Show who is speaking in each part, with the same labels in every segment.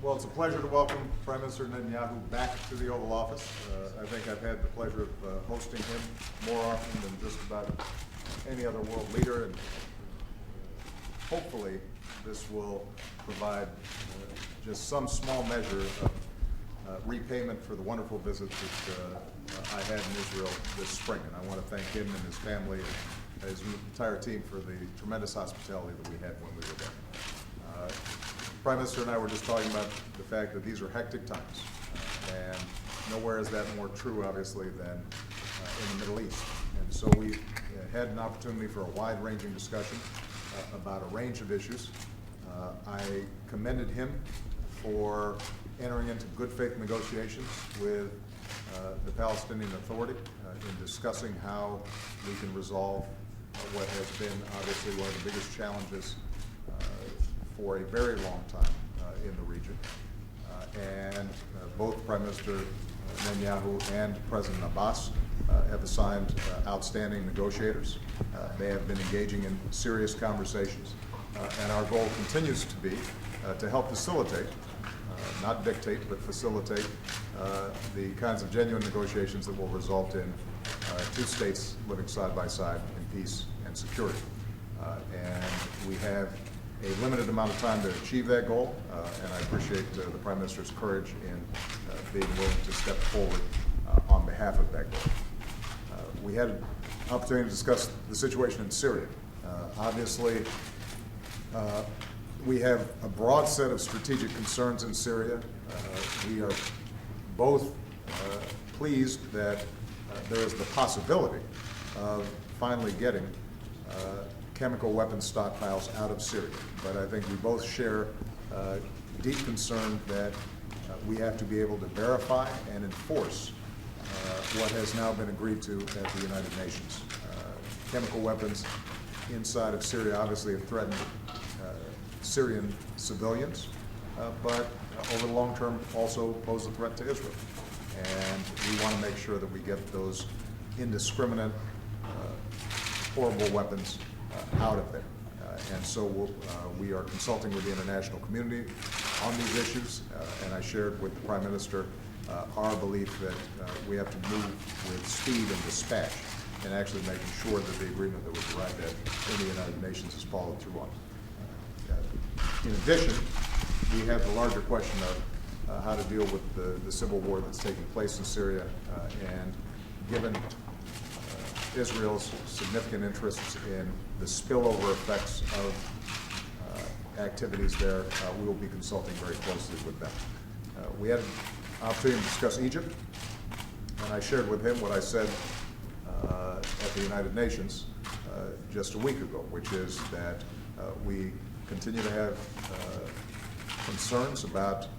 Speaker 1: Well, it's a pleasure to welcome Prime Minister Netanyahu back to the Oval Office. I think I've had the pleasure of hosting him more often than just about any other world leader, and hopefully this will provide just some small measure of repayment for the wonderful visit that I had in Israel this spring. And I want to thank him and his family and his entire team for the tremendous hospitality that we had when we were there. Prime Minister and I were just talking about the fact that these are hectic times, and nowhere is that more true, obviously, than in the Middle East. And so we had an opportunity for a wide-ranging discussion about a range of issues. I commended him for entering into good faith negotiations with the Palestinian Authority in discussing how we can resolve what has been obviously one of the biggest challenges for a very long time in the region. And both Prime Minister Netanyahu and President Abbas have assigned outstanding negotiators. They have been engaging in serious conversations, and our goal continues to be to help facilitate, not dictate, but facilitate the kinds of genuine negotiations that will result in two states living side by side in peace and security. And we have a limited amount of time to achieve that goal, and I appreciate the Prime Minister's courage in being willing to step forward on behalf of that goal. We had an opportunity to discuss the situation in Syria. Obviously, we have a broad set of strategic concerns in Syria. We are both pleased that there is the possibility of finally getting chemical weapons stockpiles out of Syria. But I think we both share deep concern that we have to be able to verify and enforce what has now been agreed to at the United Nations. Chemical weapons inside of Syria obviously have threatened Syrian civilians, but over the long term also pose a threat to Israel. And we want to make sure that we get those indiscriminate, horrible weapons out of there. And so we are consulting with the international community on these issues, and I shared with the Prime Minister our belief that we have to move with speed and dispatch and actually making sure that the agreement that was arrived at in the United Nations is followed through on. In addition, we have the larger question of how to deal with the civil war that's taking place in Syria, and given Israel's significant interests in the spillover effects of activities there, we will be consulting very closely with them. We had an opportunity to discuss Egypt, and I shared with him what I said at the United Nations just a week ago, which is that we continue to have concerns about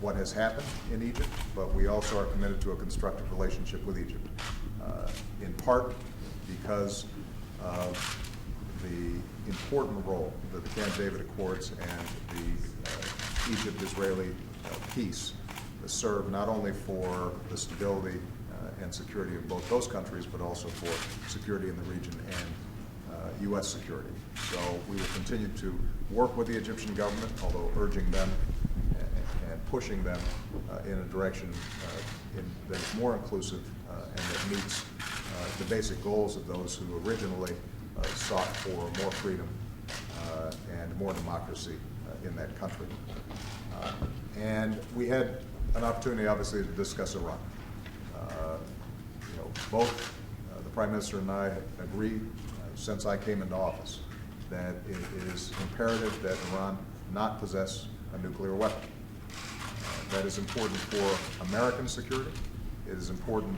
Speaker 1: what has happened in Egypt, but we also are committed to a constructive relationship with Egypt, in part because of the important role that the Camp David Accords and the Egypt-Israeli peace serve not only for the stability and security of both those countries, but also for security in the region and U.S. security. So we will continue to work with the Egyptian government, although urging them and pushing them in a direction that is more inclusive and that meets the basic goals of those who originally sought for more freedom and more democracy in that country. And we had an opportunity, obviously, to discuss Iran. Both the Prime Minister and I agree, since I came into office, that it is imperative that Iran not possess a nuclear weapon. That is important for American security. It is important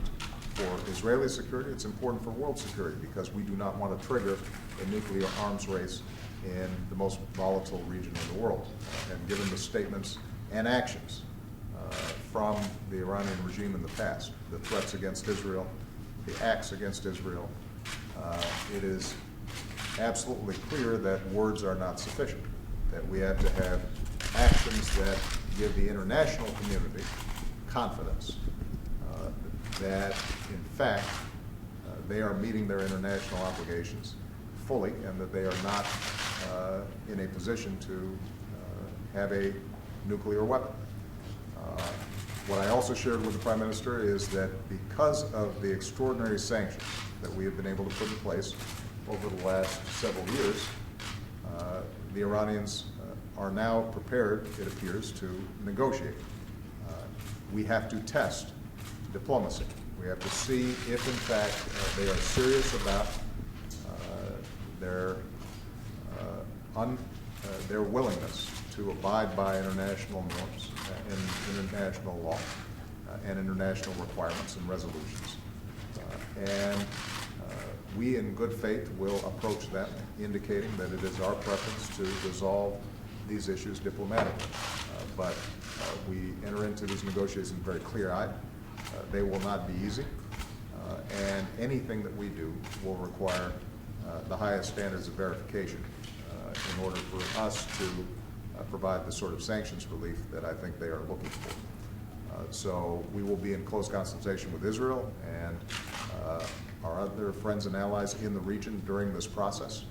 Speaker 1: for Israeli security. It's important for world security, because we do not want to trigger a nuclear arms race in the most volatile region in the world. And given the statements and actions from the Iranian regime in the past, the threats against Israel, the acts against Israel, it is absolutely clear that words are not sufficient, that we have to have actions that give the international community confidence that, in fact, they are meeting their international obligations fully, and that they are not in a position to have a nuclear weapon. What I also shared with the Prime Minister is that because of the extraordinary sanctions that we have been able to put in place over the last several years, the Iranians are now prepared, it appears, to negotiate. We have to test diplomacy. We have to see if, in fact, they are serious about their willingness to abide by international norms and international law and international requirements and resolutions. We, in good faith, will approach them, indicating that it is our preference to resolve these issues diplomatically. But we enter into these negotiations very clear-eyed. They will not be easy, and anything that we do will require the highest standards of verification in order for us to provide the sort of sanctions relief that I think they are looking for. So we will be in close consultation with Israel and our other friends and allies in the region during this process.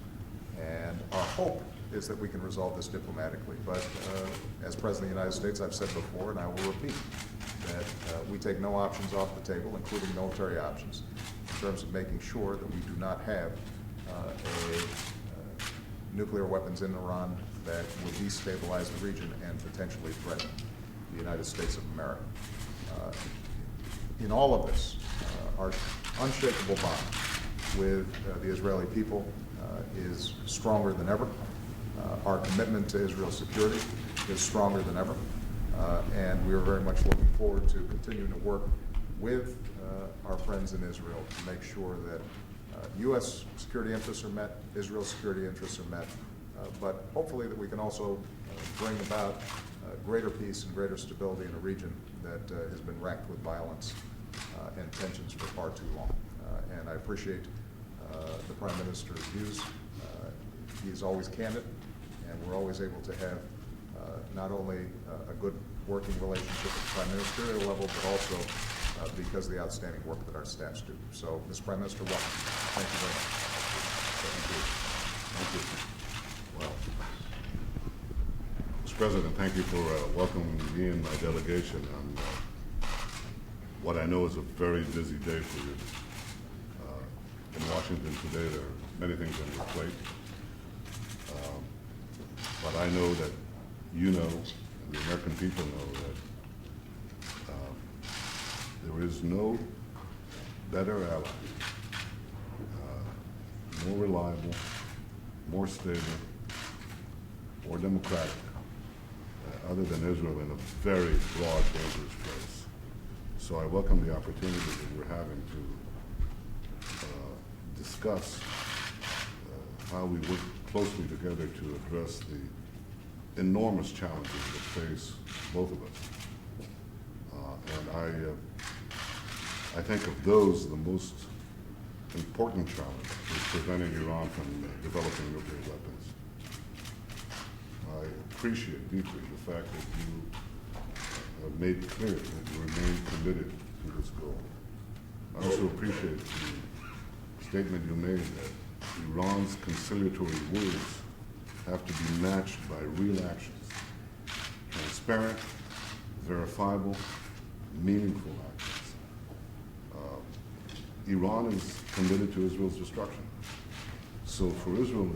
Speaker 1: And our hope is that we can resolve this diplomatically. But as President of the United States, I've said before, and I will repeat, that we take no options off the table, including military options, in terms of making sure that we do not have nuclear weapons in Iran that would destabilize the region and potentially threaten the United States of America. In all of this, our unshakable bond with the Israeli people is stronger than ever. Our commitment to Israel's security is stronger than ever. And we are very much looking forward to continuing to work with our friends in Israel to make sure that U.S. security interests are met, Israel's security interests are met, but hopefully that we can also bring about greater peace and greater stability in a region that has been racked with violence and tensions for far too long. And I appreciate the Prime Minister's views. He's always candid, and we're always able to have not only a good working relationship at the Prime Ministerial level, but also because of the outstanding work that our staffs do. So, Mr. Prime Minister, welcome. Thank you very much.
Speaker 2: Thank you. Well, Mr. President, thank you for welcoming me and my delegation on what I know is a very busy day for you. In Washington today, there are many things on your plate. But I know that you know, and the American people know, that there is no better ally, more reliable, more stable, more democratic, other than Israel in a very broad, dangerous place. So I welcome the opportunity that we're having to discuss how we work closely together to address the enormous challenges that face both of us. And I think of those, the most important challenge is preventing Iran from developing nuclear weapons. I appreciate deeply the fact that you have made clear that you remain committed to this goal. I also appreciate the statement you made that Iran's conciliatory words have to be matched by real actions. Transparent, verifiable, meaningful actions. Iran is committed to Israel's destruction. So for Israel,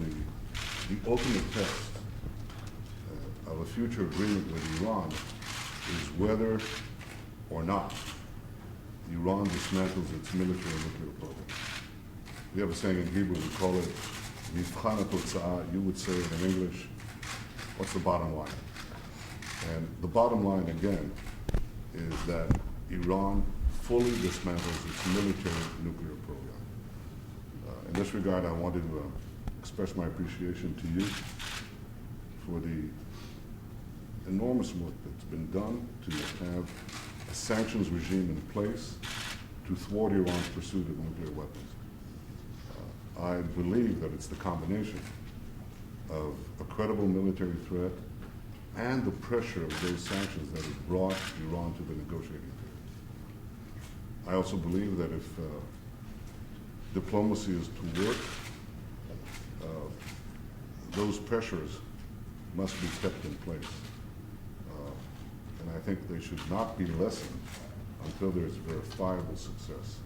Speaker 2: the ultimate test of a future agreement with Iran is whether or not Iran dismantles its military and nuclear program. We have a saying in Hebrew, we call it Mivchan HaTotza'ah. You would say it in English, what's the bottom line? And the bottom line, again, is that Iran fully dismantles its military nuclear program. In this regard, I wanted to express my appreciation to you for the enormous work that's been done to have a sanctions regime in place to thwart Iran's pursuit of nuclear weapons. I believe that it's the combination of a credible military threat and the pressure of those sanctions that has brought Iran to the negotiating table. I also believe that if diplomacy is to work, those pressures must be kept in place. think they should not be lessened until there's verifiable success.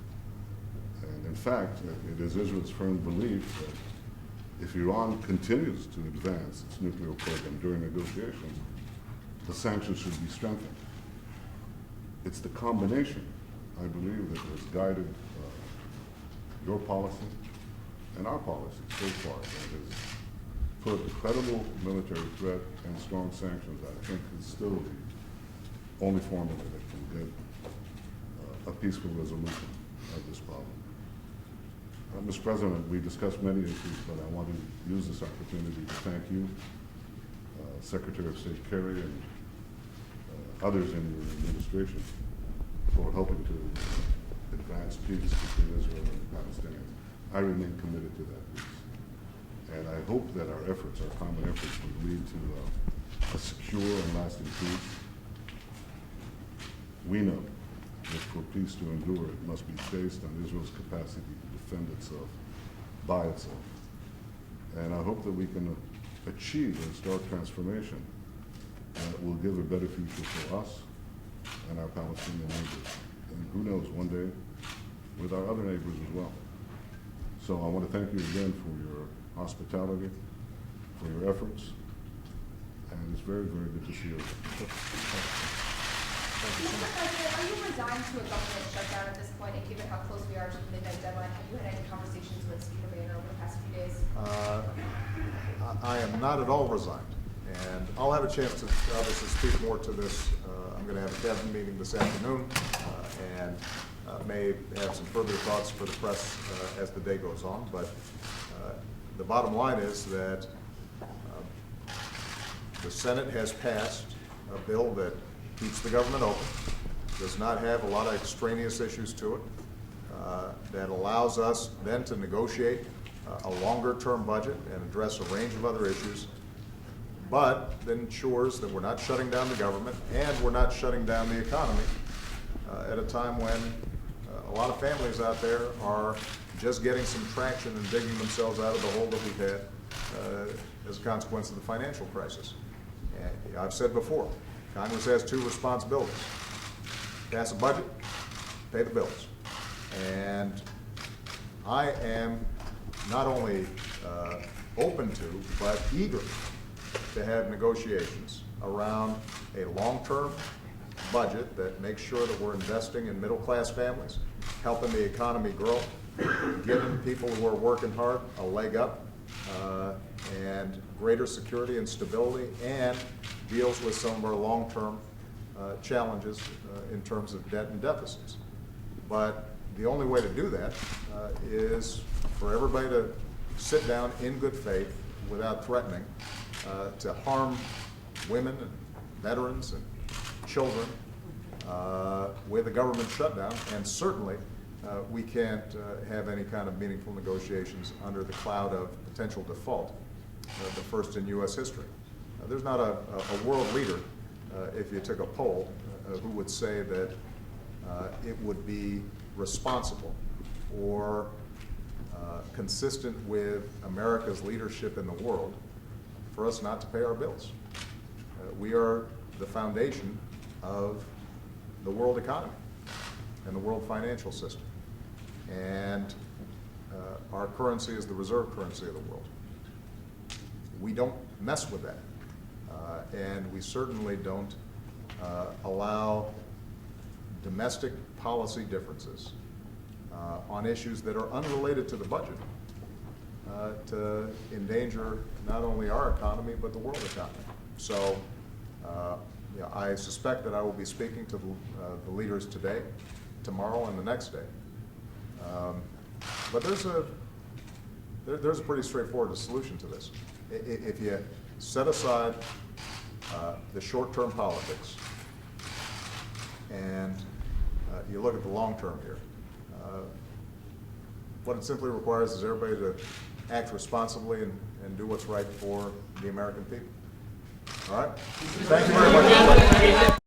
Speaker 2: And in fact, it is Israel's firm belief that if Iran continues to advance its nuclear program during negotiations, the sanctions should be strengthened. It's the combination, I believe, that has guided your policy and our policy so far, that has put a credible military threat and strong sanctions, I think, is still the only formula that can get a peaceful resolution of this problem. Mr. President, we discussed many issues, but I want to use this opportunity to thank you, Secretary of State Kerry, and others in your administration for helping to advance peace between Israel and the Palestinians. I remain committed to that peace. And I hope that our efforts, our common efforts, will lead to a secure and lasting peace. We know that for peace to endure, it must be based on Israel's capacity to defend itself by itself. And I hope that we can achieve a stark transformation that will give a better future for us and our Palestinian neighbors. And who knows, one day, with our other neighbors as well. So I want to thank you again for your hospitality, for your efforts, and it's very, very good to see you.
Speaker 3: Mr. President, are you resigned to a government shutdown at this point, and given how close we are to the midnight deadline, have you had any conversations with Speaker Boehner over the past few days?
Speaker 1: I am not at all resigned, and I'll have a chance to obviously speak more to this. I'm going to have a cabinet meeting this afternoon, and may have some further thoughts for the press as the day goes on, but the bottom line is that the Senate has passed a bill that keeps the government open, does not have a lot of extraneous issues to it, that allows us then to negotiate a longer-term budget and address a range of other issues, but that ensures that we're not shutting down the government and we're not shutting down the economy at a time when a lot of families out there are just getting some traction and digging themselves out of the hole that we've had as a consequence of the financial crisis. And I've said before, Congress has two responsibilities: pass a budget, pay the bills. And I am not only open to, but eager to have negotiations around a long-term budget that makes sure that we're investing in middle-class families, helping the economy grow, giving people who are working hard a leg up, and greater security and stability, and deals with some of our long-term challenges in terms of debt and deficits. But the only way to do that is for everybody to sit down in good faith without threatening to harm women and veterans and children with a government shutdown, and certainly we can't have any kind of meaningful negotiations under the cloud of potential default, the first in U.S. history. There's not a world leader, if you took a poll, who would say that it would be responsible or consistent with America's leadership in the world for us not to pay our bills. We are the foundation of the world economy and the world financial system. And our currency is the reserve currency of the world. We don't mess with that. And we certainly don't allow domestic policy differences on issues that are unrelated to the budget to endanger not only our economy, but the world economy. So yeah, I suspect that I will be speaking to the leaders today, tomorrow, and the next day. But there's a pretty straightforward solution to this. If you set aside the short-term politics and you look at the long term here, what it simply requires is everybody to act responsibly and do what's right for the American people. All right? Thank you very much.